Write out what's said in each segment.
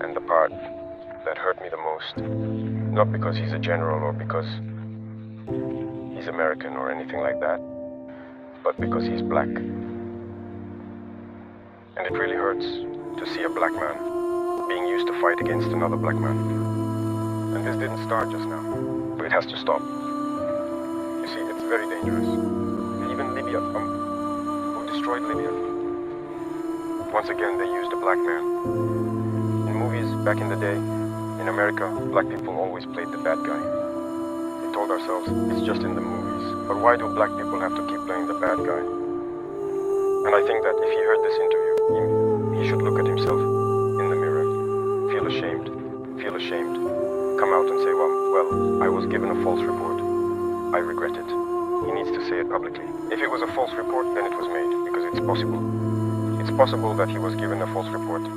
And the part that hurt me the most, not because he's a general or because he's American or anything like that, but because he's black. And it really hurts to see a black man being used to fight against another black man. And this didn't start just now, so it has to stop. You see, it's very dangerous. Even Libya, who destroyed Libya, once again they used a black man. In movies back in the day, in America, black people always played the bad guy. We told ourselves, it's just in the movies. But why do black people have to keep playing the bad guy? And I think that if he heard this interview, he should look at himself in the mirror, feel ashamed, come out and say, well, I was given a false report. I regret it. He needs to say it publicly. If it was a false report, then it was made, because it's possible. It's possible that he was given a false report.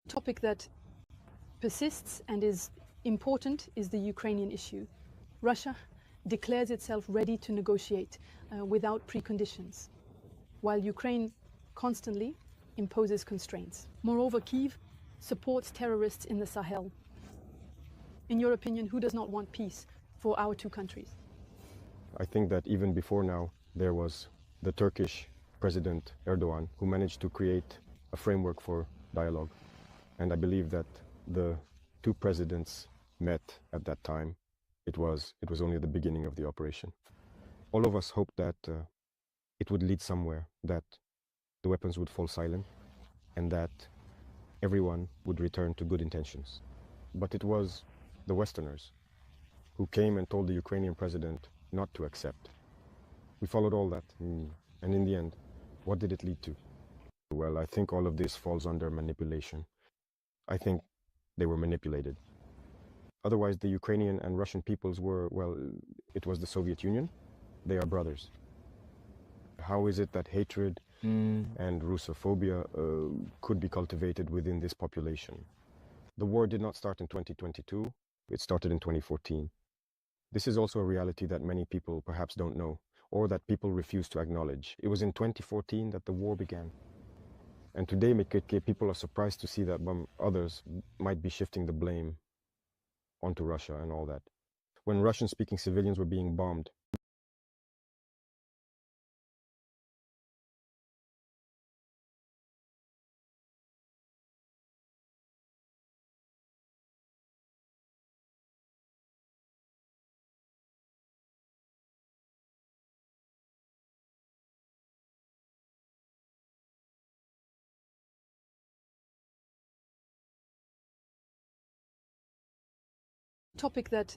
Topic that persists and is important is the Ukrainian issue. Russia declares itself ready to negotiate without preconditions, while Ukraine constantly imposes constraints. Moreover, Kyiv supports terrorists in the Sahel. In your opinion, who does not want peace for our two countries? I think that even before now, there was the Turkish President Erdogan, who managed to create a framework for dialogue. And I believe that the two presidents met at that time. It was only the beginning of the operation. All of us hoped that it would lead somewhere, that the weapons would fall silent, and that everyone would return to good intentions. But it was the Westerners who came and told the Ukrainian president not to accept. We followed all that, and in the end, what did it lead to? Well, I think all of this falls under manipulation. I think they were manipulated. Otherwise, the Ukrainian and Russian peoples were, well, it was the Soviet Union. They are brothers. How is it that hatred and Russophobia could be cultivated within this population? The war did not start in 2022. It started in 2014. This is also a reality that many people perhaps don't know. or that people refuse to acknowledge. It was in 2014 that the war began. And today, people are surprised to see that others might be shifting the blame onto Russia and all that. When Russian-speaking civilians were being bombed, topic that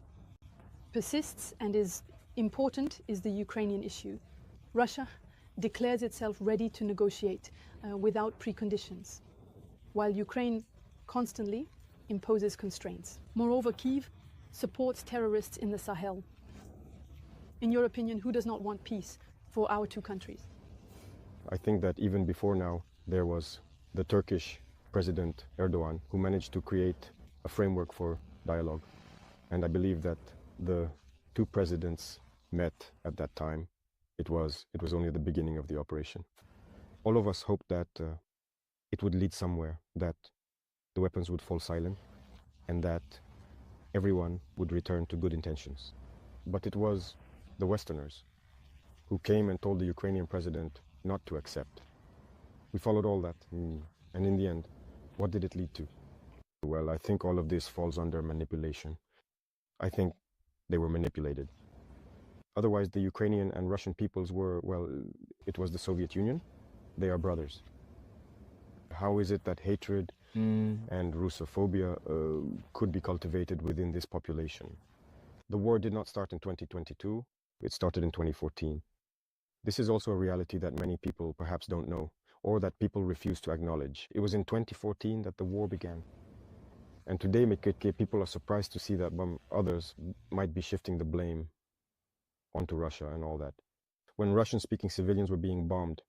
persists and is important is the Ukrainian issue. Russia declares itself ready to negotiate without preconditions, while Ukraine constantly imposes constraints. Moreover, Kyiv supports terrorists in the Sahel. In your opinion, who does not want peace for our two countries? I think that even before now, there was the Turkish President Erdogan, who managed to create a framework for dialogue. And I believe that the two presidents met at that time. It was only the beginning of the operation. All of us hoped that it would lead somewhere, that the weapons would fall silent, and that everyone would return to good intentions. But it was the Westerners who came and told the Ukrainian president not to accept. We followed all that, and in the end, what did it lead to? Well, I think all of this falls under manipulation. I think they were manipulated. Otherwise, the Ukrainian and Russian peoples were, well, it was the Soviet Union. They are brothers. How is it that hatred and Russophobia could be cultivated within this population? The war did not start in 2022. It started in 2014. This is also a reality that many people perhaps don't know, or that people refuse to acknowledge. It was in 2014 that the war began. And today, people are surprised to see that others might be shifting the blame onto Russia and all that. When Russian-speaking civilians were being bombed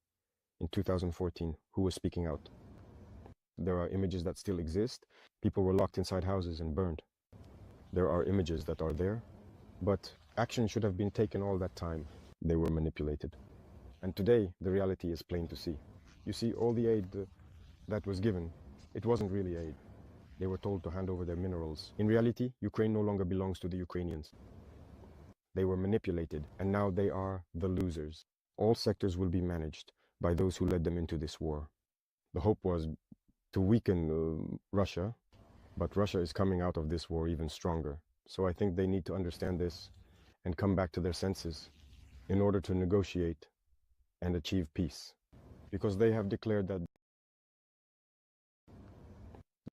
in 2014, who was speaking out? There are images that still exist. People were locked inside houses and burned. There are images that are there, but action should have been taken all that time. They were manipulated. And today, the reality is plain to see. You see, all the aid that was given, it wasn't really aid. They were told to hand over their minerals. In reality, Ukraine no longer belongs to the Ukrainians. They were manipulated, and now they are the losers. All sectors will be managed by those who led them into this war. The hope was to weaken Russia, but Russia is coming out of this war even stronger. So I think they need to understand this and come back to their senses in order to negotiate and achieve peace. Because they have declared that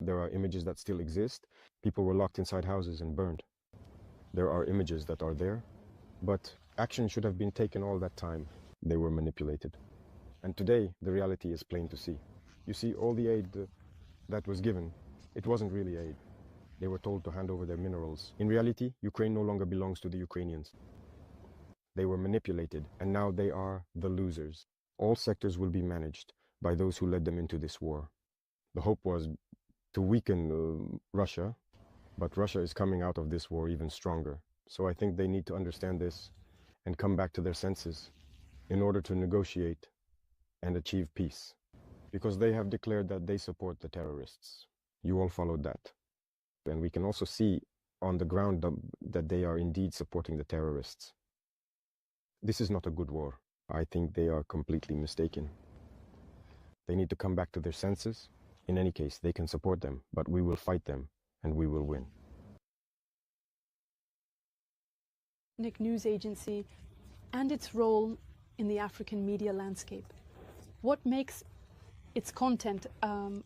there are images that still exist. People were locked inside houses and burned. There are images that are there, but action should have been taken all that time. They were manipulated. And today, the reality is plain to see. You see, all the aid that was given, it wasn't really aid. They were told to hand over their minerals. In reality, Ukraine no longer belongs to the Ukrainians. They were manipulated, and now they are the losers. All sectors will be managed by those who led them into this war. The hope was to weaken Russia, but Russia is coming out of this war even stronger. So I think they need to understand this and come back to their senses in order to negotiate and achieve peace. Because they have declared that they support the terrorists. You all followed that. And we can also see on the ground that they are indeed supporting the terrorists. This is not a good war. I think they are completely mistaken. They need to come back to their senses. In any case, they can support them, but we will fight them and we will win. News agency and its role in the African media landscape. What makes its content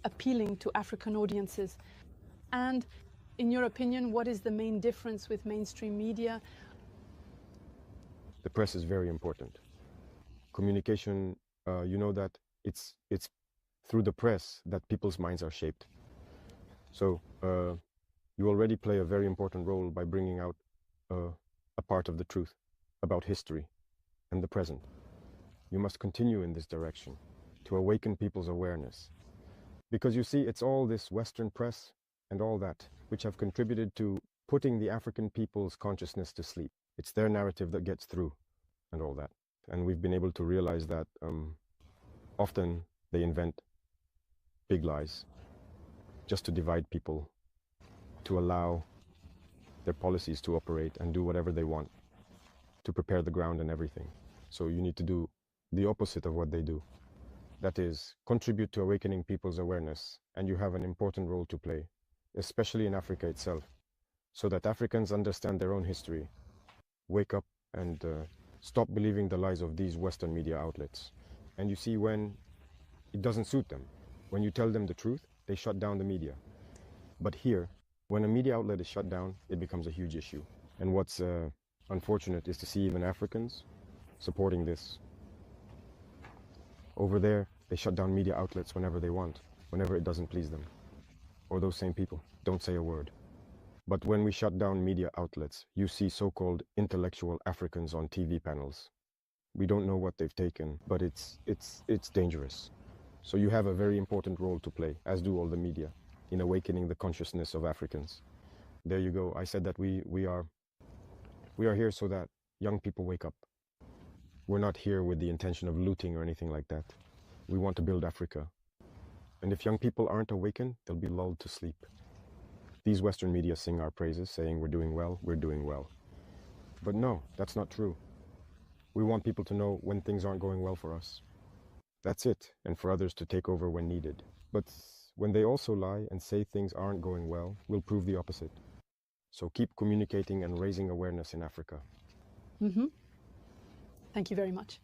appealing to African audiences? And in your opinion, what is the main difference with mainstream media? The press is very important. Communication, you know that it's through the press that people's minds are shaped. So you already play a very important role by bringing out a part of the truth about history and the present. You must continue in this direction to awaken people's awareness. Because you see, it's all this Western press and all that which have contributed to putting the African people's consciousness to sleep. It's their narrative that gets through and all that. And we've been able to realize that often they invent big lies just to divide people, to allow their policies to operate and do whatever they want, to prepare the ground and everything. So you need to do the opposite of what they do. That is, contribute to awakening people's awareness, and you have an important role to play, especially in Africa itself, so that Africans understand their own history, wake up and stop believing the lies of these Western media outlets. And you see, when it doesn't suit them, when you tell them the truth, they shut down the media. But here, when a media outlet is shut down, it becomes a huge issue. And what's unfortunate is to see even Africans supporting this. Over there, they shut down media outlets whenever they want, whenever it doesn't please them. Or those same people don't say a word. But when we shut down media outlets, you see so-called intellectual Africans on TV panels. We don't know what they've taken, but it's dangerous. So you have a very important role to play, as do all the media, in awakening the consciousness of Africans. There you go. I said that we are here so that young people wake up. We're not here with the intention of looting or anything like that. We want to build Africa. And if young people aren't awakened, they'll be lulled to sleep. These Western media sing our praises, saying we're doing well, we're doing well. But no, that's not true. We want people to know when things aren't going well for us. That's it, and for others to take over when needed. But when they also lie and say things aren't going well, we'll prove the opposite. So keep communicating and raising awareness in Africa. Thank you very much.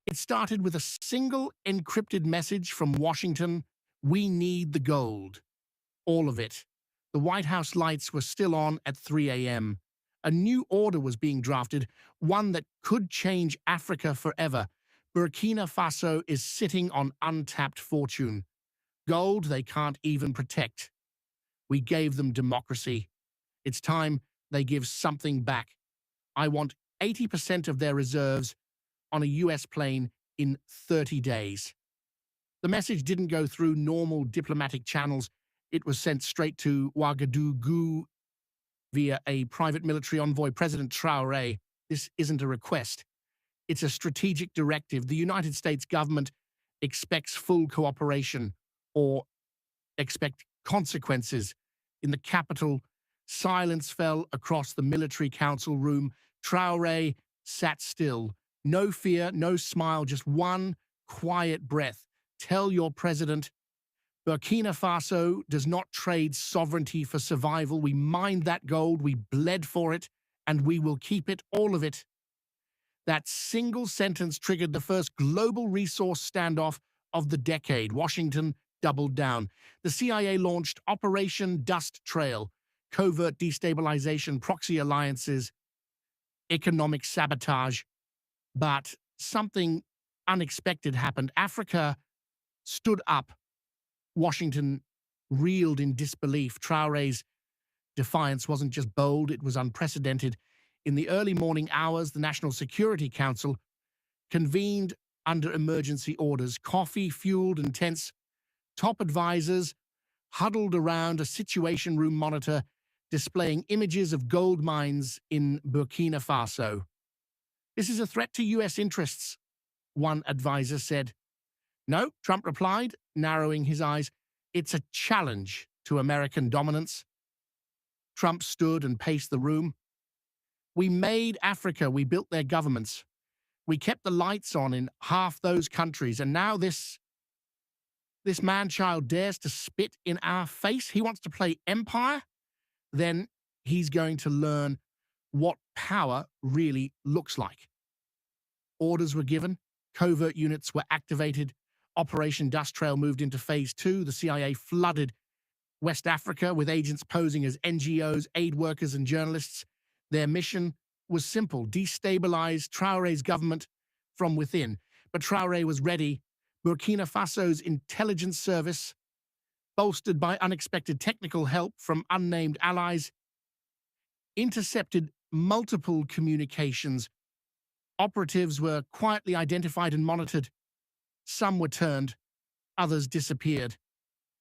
It started with a single encrypted message from Washington: "We need the gold." All of it. The White House lights were still on at 3 a.m. A new order was being drafted, one that could change Africa forever. Burkina Faso is sitting on untapped fortune. Gold they can't even protect. We gave them democracy. It's time they give something back. I want 80% of their reserves on a US plane in 30 days. The message didn't go through normal diplomatic channels. It was sent straight to Ouagadougou via a private military envoy, President Traore. This isn't a request. It's a strategic directive. The United States government expects full cooperation or expect consequences. In the capital, silence fell across the military council room. Traore sat still. No fear, no smile, just one quiet breath. Tell your president, Burkina Faso does not trade sovereignty for survival. We mined that gold, we bled for it, and we will keep it, all of it. That single sentence triggered the first global resource standoff of the decade. Washington doubled down. The CIA launched Operation Dust Trail, covert destabilization, proxy alliances, economic sabotage. But something unexpected happened. Africa stood up. Washington reeled in disbelief. Traore's defiance wasn't just bold, it was unprecedented. In the early morning hours, the National Security Council convened under emergency orders. Coffee-fueled and tense, top advisors huddled around a situation room monitor displaying images of gold mines in Burkina Faso. "This is a threat to U.S. interests," one advisor said. "No," Trump replied, narrowing his eyes. "It's a challenge to American dominance." Trump stood and paced the room. "We made Africa. We built their governments. We kept the lights on in half those countries. And now this man-child dares to spit in our face. He wants to play empire. Then he's going to learn what power really looks like." Orders were given. Covert units were activated. Operation Dust Trail moved into phase 2. The CIA flooded West Africa with agents posing as NGOs, aid workers, and journalists. Their mission was simple: destabilize Traore's government from within. But Traore was ready. Burkina Faso's intelligence service, bolstered by unexpected technical help from unnamed allies, intercepted multiple communications. Operatives were quietly identified and monitored. Some were turned, others disappeared.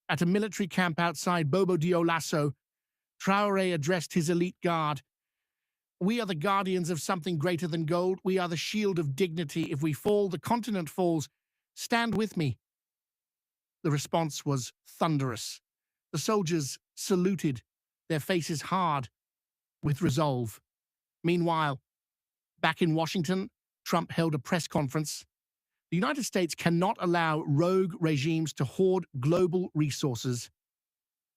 At a military camp outside Bobo Dioulasso, Traore addressed his elite guard. "We are the guardians of something greater than gold. We are the shield of dignity. If we fall, the continent falls. Stand with me." The response was thunderous. The soldiers saluted, their faces hard, with resolve. Meanwhile, back in Washington, Trump held a press conference. The United States cannot allow rogue regimes to hoard global resources.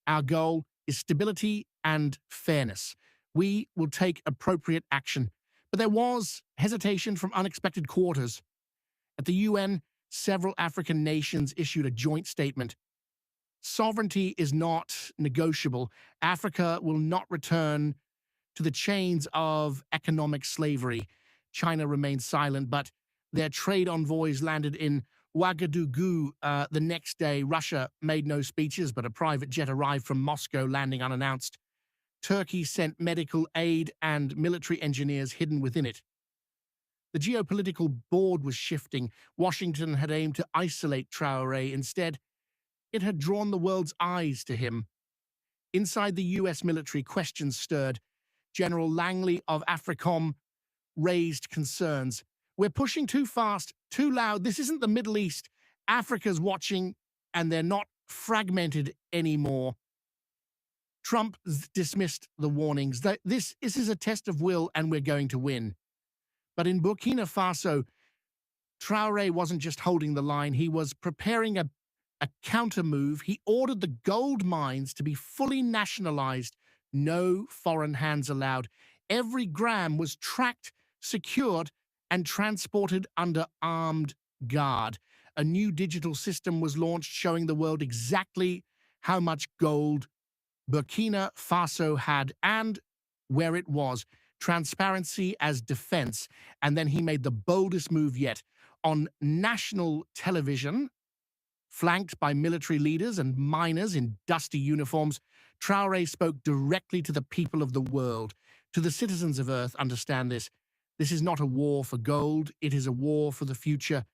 Our goal is stability and fairness. We will take appropriate action. But there was hesitation from unexpected quarters. At the UN, several African nations issued a joint statement. Sovereignty is not negotiable. Africa will not return to the chains of economic slavery. China remained silent, but their trade envoys landed in Ouagadougou the next day. Russia made no speeches, but a private jet arrived from Moscow, landing unannounced. Turkey sent medical aid and military engineers hidden within it. The geopolitical board was shifting. Washington had aimed to isolate Traore. Instead, it had drawn the world's eyes to him. Inside the U.S. military, questions stirred. General Langley of AFRICOM raised concerns. "We're pushing too fast, too loud. This isn't the Middle East. Africa's watching, and they're not fragmented anymore." Trump dismissed the warnings. This is a test of will, and we're going to win. But in Burkina Faso, Traore wasn't just holding the line. He was preparing a counter move. He ordered the gold mines to be fully nationalized. No foreign hands allowed. Every gram was tracked, secured, and transported under armed guard. A new digital system was launched showing the world exactly how much gold Burkina Faso had and where it was. Transparency as defense. And then he made the boldest move yet. On national television, flanked by military leaders and miners in dusty uniforms, Traore spoke directly to the people of the world, to the citizens of Earth. Understand this. This is not a war for gold. It is a war for the future.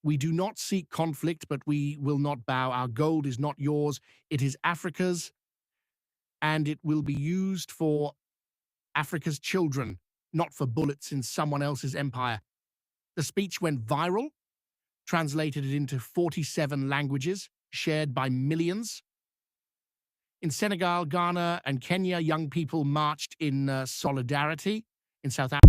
We do not seek conflict, but we will not bow. Our gold is not yours. It is Africa's, and it will be used for Africa's children, not for bullets in someone else's empire. The speech went viral, translated it into 47 languages, shared by millions. In Senegal, Ghana, and Kenya, young people marched in solidarity. In South Africa,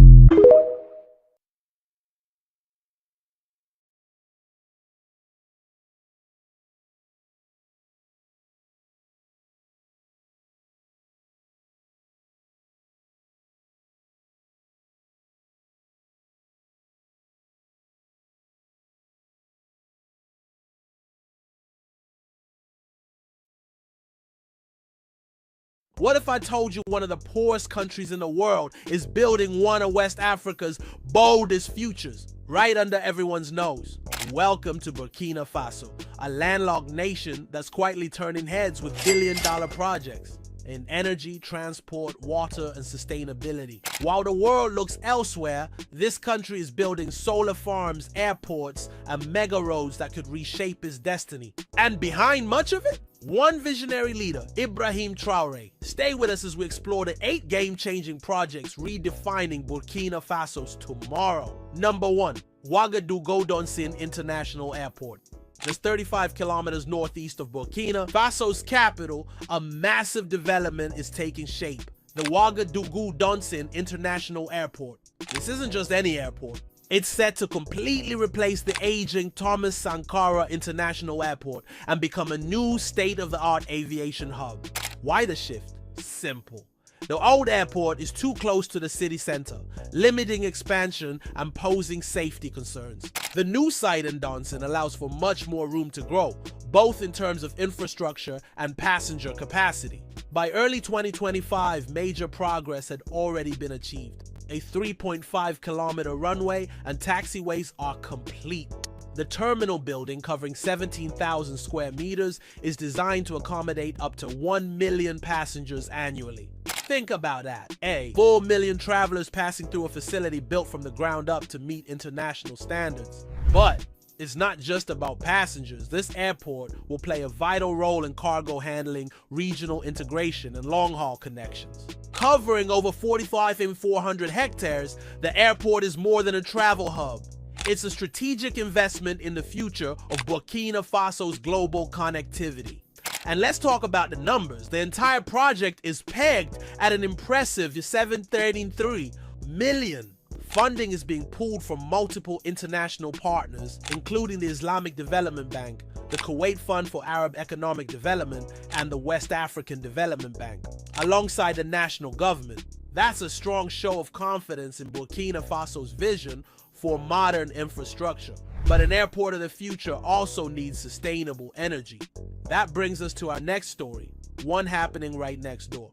What if I told you one of the poorest countries in the world is building one of West Africa's boldest futures, right under everyone's nose? Welcome to Burkina Faso, a landlocked nation that's quietly turning heads with billion-dollar projects in energy, transport, water, and sustainability. While the world looks elsewhere, this country is building solar farms, airports, and mega roads that could reshape its destiny. And behind much of it, one visionary leader, Ibrahim Traore. Stay with us as we explore the 8 game-changing projects redefining Burkina Faso's tomorrow. Number 1, Ouagadougou International Airport. Just 35 kilometers northeast of Burkina Faso's capital, a massive development is taking shape. The Ouagadougou International Airport. This isn't just any airport. It's set to completely replace the aging Thomas Sankara International Airport and become a new state-of-the-art aviation hub. Why the shift? Simple. The old airport is too close to the city center, limiting expansion and posing safety concerns. The new site in Donson allows for much more room to grow, both in terms of infrastructure and passenger capacity. By early 2025, major progress had already been achieved. A 3.5-kilometer runway and taxiways are complete. The terminal building, covering 17,000 square meters, is designed to accommodate up to 1 million passengers annually. Think about that. 4 million travelers passing through a facility built from the ground up to meet international standards. But it's not just about passengers. This airport will play a vital role in cargo handling, regional integration, and long-haul connections. Covering over 45,400 hectares, the airport is more than a travel hub. It's a strategic investment in the future of Burkina Faso's global connectivity. And let's talk about the numbers. The entire project is pegged at an impressive $733 million. Funding is being pulled from multiple international partners, including the Islamic Development Bank, the Kuwait Fund for Arab Economic Development, and the West African Development Bank, alongside the national government. That's a strong show of confidence in Burkina Faso's vision for modern infrastructure. But an airport of the future also needs sustainable energy. That brings us to our next story, one happening right next door.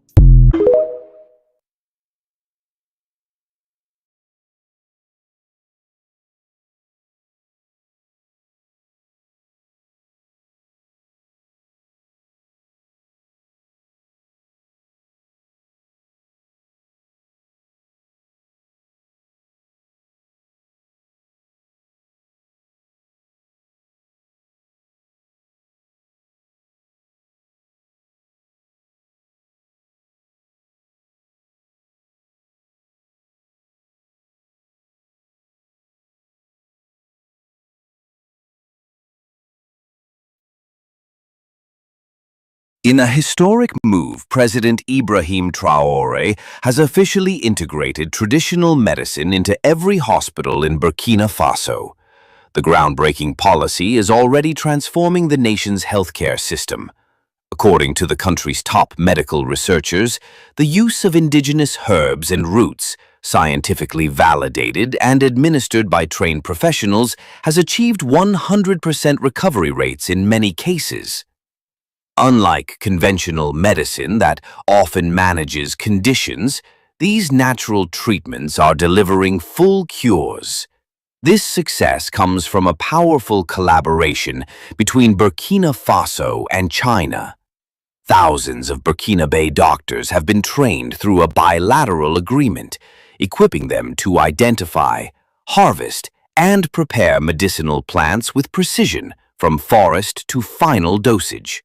In a historic move, President Ibrahim Traore has officially integrated traditional medicine into every hospital in Burkina Faso. The groundbreaking policy is already transforming the nation's healthcare system. According to the country's top medical researchers, the use of indigenous herbs and roots, scientifically validated and administered by trained professionals, has achieved 100% recovery rates in many cases. Unlike conventional medicine that often manages conditions, these natural treatments are delivering full cures. This success comes from a powerful collaboration between Burkina Faso and China. Thousands of Burkinabe doctors have been trained through a bilateral agreement, equipping them to identify, harvest, and prepare medicinal plants with precision from forest to final dosage.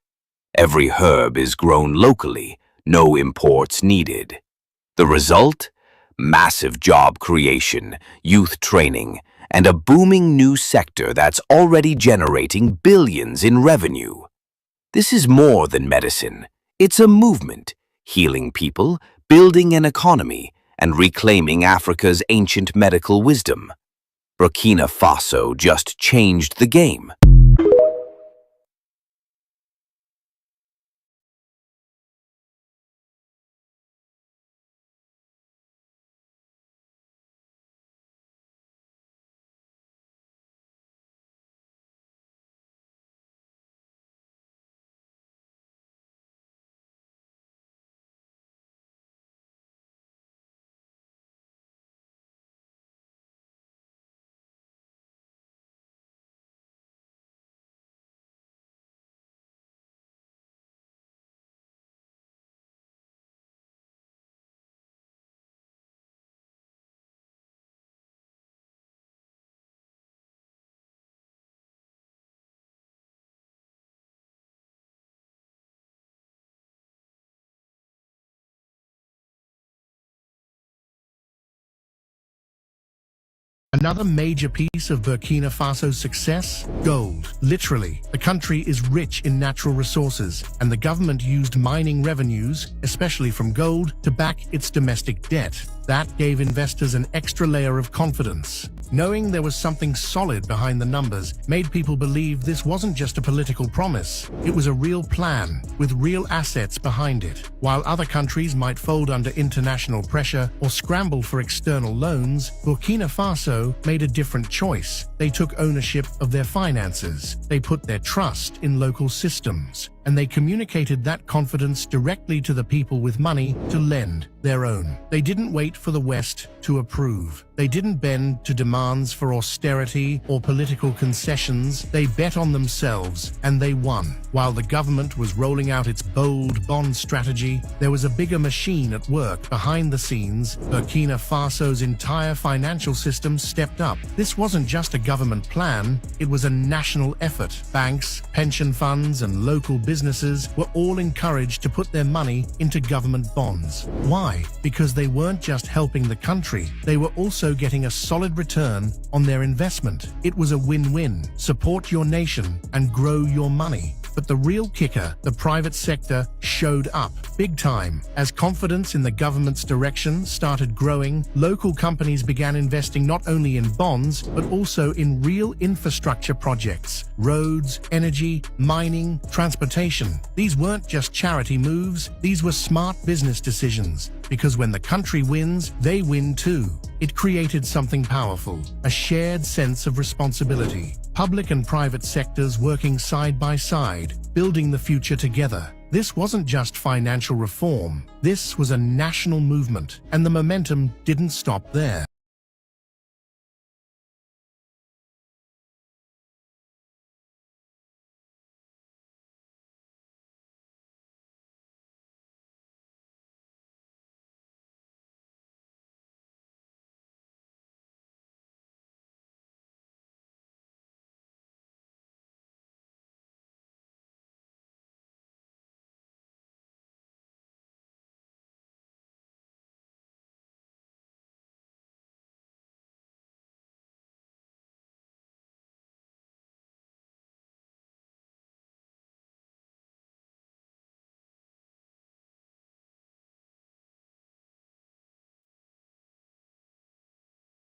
Every herb is grown locally, no imports needed. The result? Massive job creation, youth training, and a booming new sector that's already generating billions in revenue. This is more than medicine. It's a movement, healing people, building an economy, and reclaiming Africa's ancient medical wisdom. Burkina Faso just changed the game. Another major piece of Burkina Faso's success? Gold. Literally, the country is rich in natural resources, and the government used mining revenues, especially from gold, to back its domestic debt. That gave investors an extra layer of confidence. Knowing there was something solid behind the numbers made people believe this wasn't just a political promise. It was a real plan, with real assets behind it. While other countries might fold under international pressure or scramble for external loans, Burkina Faso made a different choice. They took ownership of their finances. They put their trust in local systems, and they communicated that confidence directly to the people with money to lend their own. They didn't wait for the West to approve. They didn't bend to demands for austerity or political concessions. They bet on themselves, and they won. While the government was rolling out its bold bond strategy, there was a bigger machine at work behind the scenes. Burkina Faso's entire financial system stepped up. This wasn't just a government plan, it was a national effort. Banks, pension funds, and local businesses were all encouraged to put their money into government bonds. Why? Because they weren't just helping the country, they were also getting a solid return on their investment. It was a win-win. Support your nation and grow your money. But the real kicker, the private sector, showed up big time. As confidence in the government's direction started growing, local companies began investing not only in bonds, but also in real infrastructure projects: roads, energy, mining, transportation. These weren't just charity moves, these were smart business decisions. Because when the country wins, they win too. It created something powerful, a shared sense of responsibility. Public and private sectors working side by side, building the future together. This wasn't just financial reform, this was a national movement, and the momentum didn't stop there.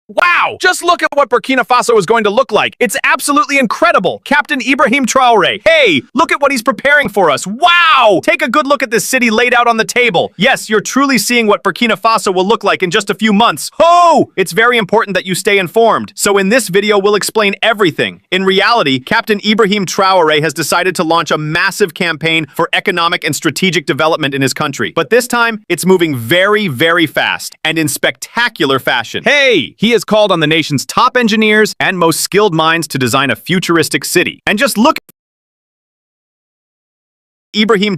Wow! Just look at what Burkina Faso is going to look like. It's absolutely incredible. Captain Ibrahim Traore. Hey, look at what he's preparing for us. Wow! Take a good look at this city laid out on the table. Yes, you're truly seeing what Burkina Faso will look like in just a few months. Oh! It's very important that you stay informed. So in this video, we'll explain everything. In reality, Captain Ibrahim Traore has decided to launch a massive campaign for economic and strategic development in his country. But this time, it's moving very, very fast and in spectacular fashion. Hey! He has called on the nation's top engineers and most skilled minds to design a futuristic city. And just look, Ibrahim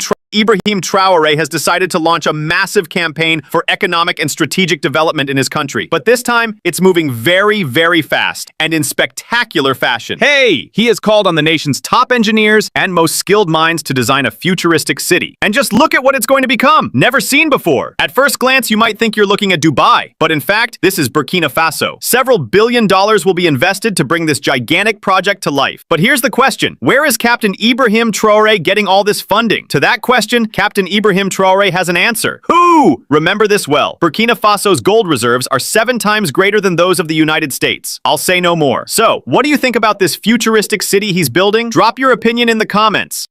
Traore has decided to launch a massive campaign for economic and strategic development in his country. But this time, it's moving very, very fast and in spectacular fashion. Hey! He has called on the nation's top engineers and most skilled minds to design a futuristic city. And just look at what it's going to become. Never seen before. At first glance, you might think you're looking at Dubai. But in fact, this is Burkina Faso. Several $billions will be invested to bring this gigantic project to life. But here's the question. Where is Captain Ibrahim Traore getting all this funding? To that question, Captain Ibrahim Traore has an answer. Who? Remember this well. Burkina Faso's gold reserves are 7 times greater than those of the United States. I'll say no more. So, what do you think about this futuristic city he's building? Drop your opinion in the comments.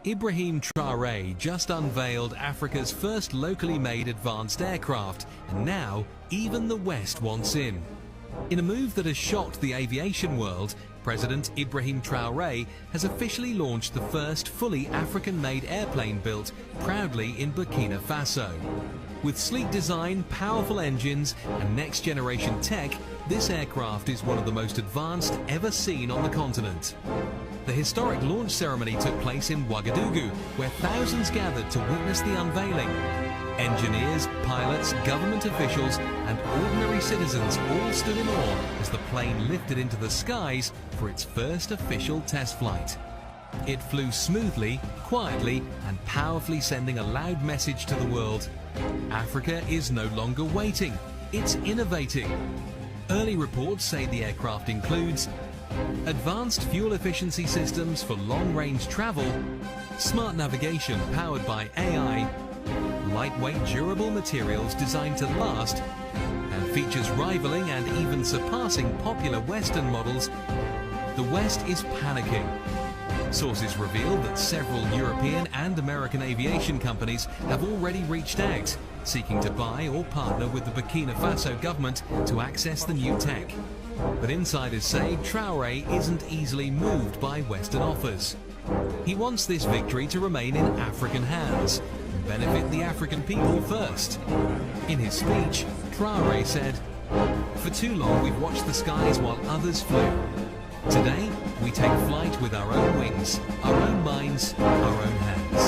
Ibrahim Traore just unveiled Africa's first locally made advanced aircraft, and now even the West wants in. In a move that has shocked the aviation world, President Ibrahim Traore has officially launched the first fully African-made airplane built proudly in Burkina Faso. With sleek design, powerful engines, and next-generation tech, this aircraft is one of the most advanced ever seen on the continent. The historic launch ceremony took place in Ouagadougou, where thousands gathered to witness the unveiling. Engineers, pilots, government officials, and ordinary citizens all stood in awe as the plane lifted into the skies for its first official test flight. It flew smoothly, quietly, and powerfully, sending a loud message to the world. Africa is no longer waiting, it's innovating. Early reports say the aircraft includes advanced fuel efficiency systems for long-range travel, smart navigation powered by AI, lightweight durable materials designed to last, and features rivaling and even surpassing popular Western models. The West is panicking. Sources reveal that several European and American aviation companies have already reached out, seeking to buy or partner with the Burkina Faso government to access the new tech. But insiders say Traore isn't easily moved by Western offers. He wants this victory to remain in African hands and benefit the African people first. In his speech, Traore said, "For too long we've watched the skies while others flew. Today, we take flight with our own wings, our own minds, our own hands."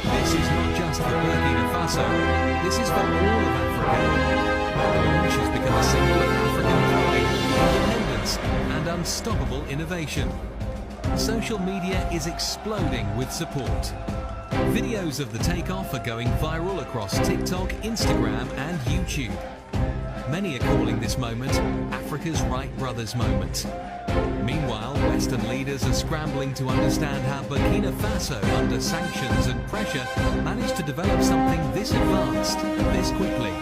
This is not just for Burkina Faso, this is for all of Africa. The launch has become a symbol of African pride, independence, and unstoppable innovation. Social media is exploding with support. Videos of the takeoff are going viral across TikTok, Instagram, and YouTube. Many are calling this moment Africa's Wright brothers moment. Meanwhile, Western leaders are scrambling to understand how Burkina Faso, under sanctions and pressure, managed to develop something this advanced, this quickly.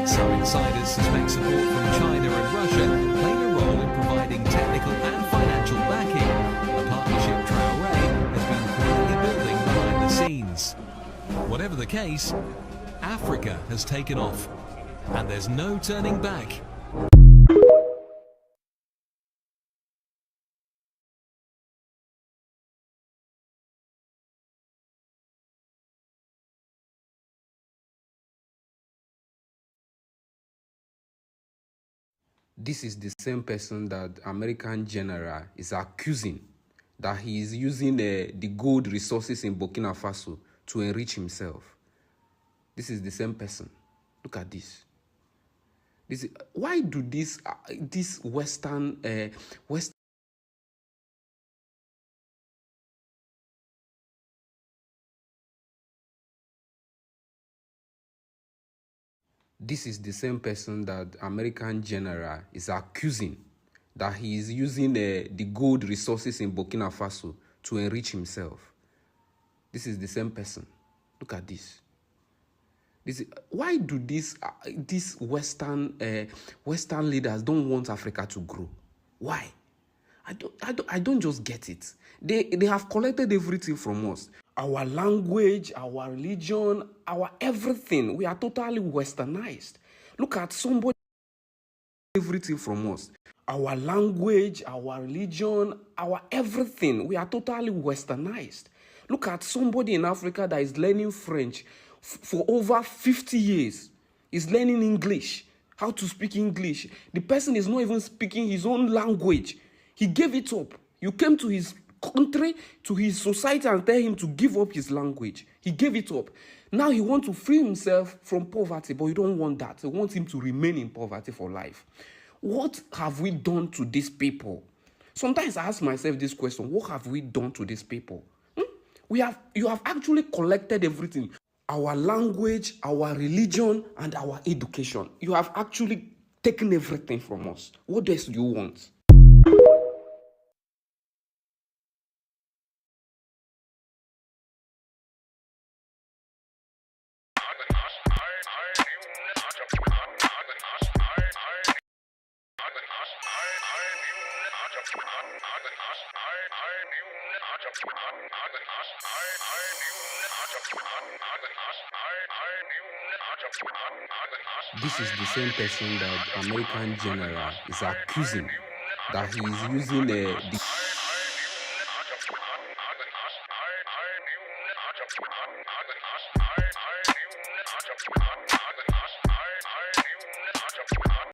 Some insiders suspect support from China and Russia played a role in providing technical and financial backing, a partnership Traore has been quietly building behind the scenes. Whatever the case, Africa has taken off, and there's no turning back. This is the same person that American general is accusing that he is using the gold resources in Burkina Faso to enrich himself. This is the same person. Look at this. Why do this Western This is the same person that American general is accusing that he is using the gold resources in Burkina Faso to enrich himself. This is the same person. Look at this. Why do these Western leaders don't want Africa to grow? Why? I don't just get it. They have collected everything from us. Our language, our religion, our everything. We are totally westernized. Look at somebody everything from us. Our language, our religion, our everything. We are totally westernized. Look at somebody in Africa that is learning French for over 50 years. Is learning English, how to speak English. The person is not even speaking his own language. He gave it up. You came to his country, to his society, and tell him to give up his language. He gave it up. Now he wants to free himself from poverty, but you don't want that. You want him to remain in poverty for life. What have we done to these people? Sometimes I ask myself this question: what have we done to these people? You have actually collected everything. Our language, our religion, and our education. You have actually taken everything from us. What else do you want? This is the same person that American general is accusing that he is using the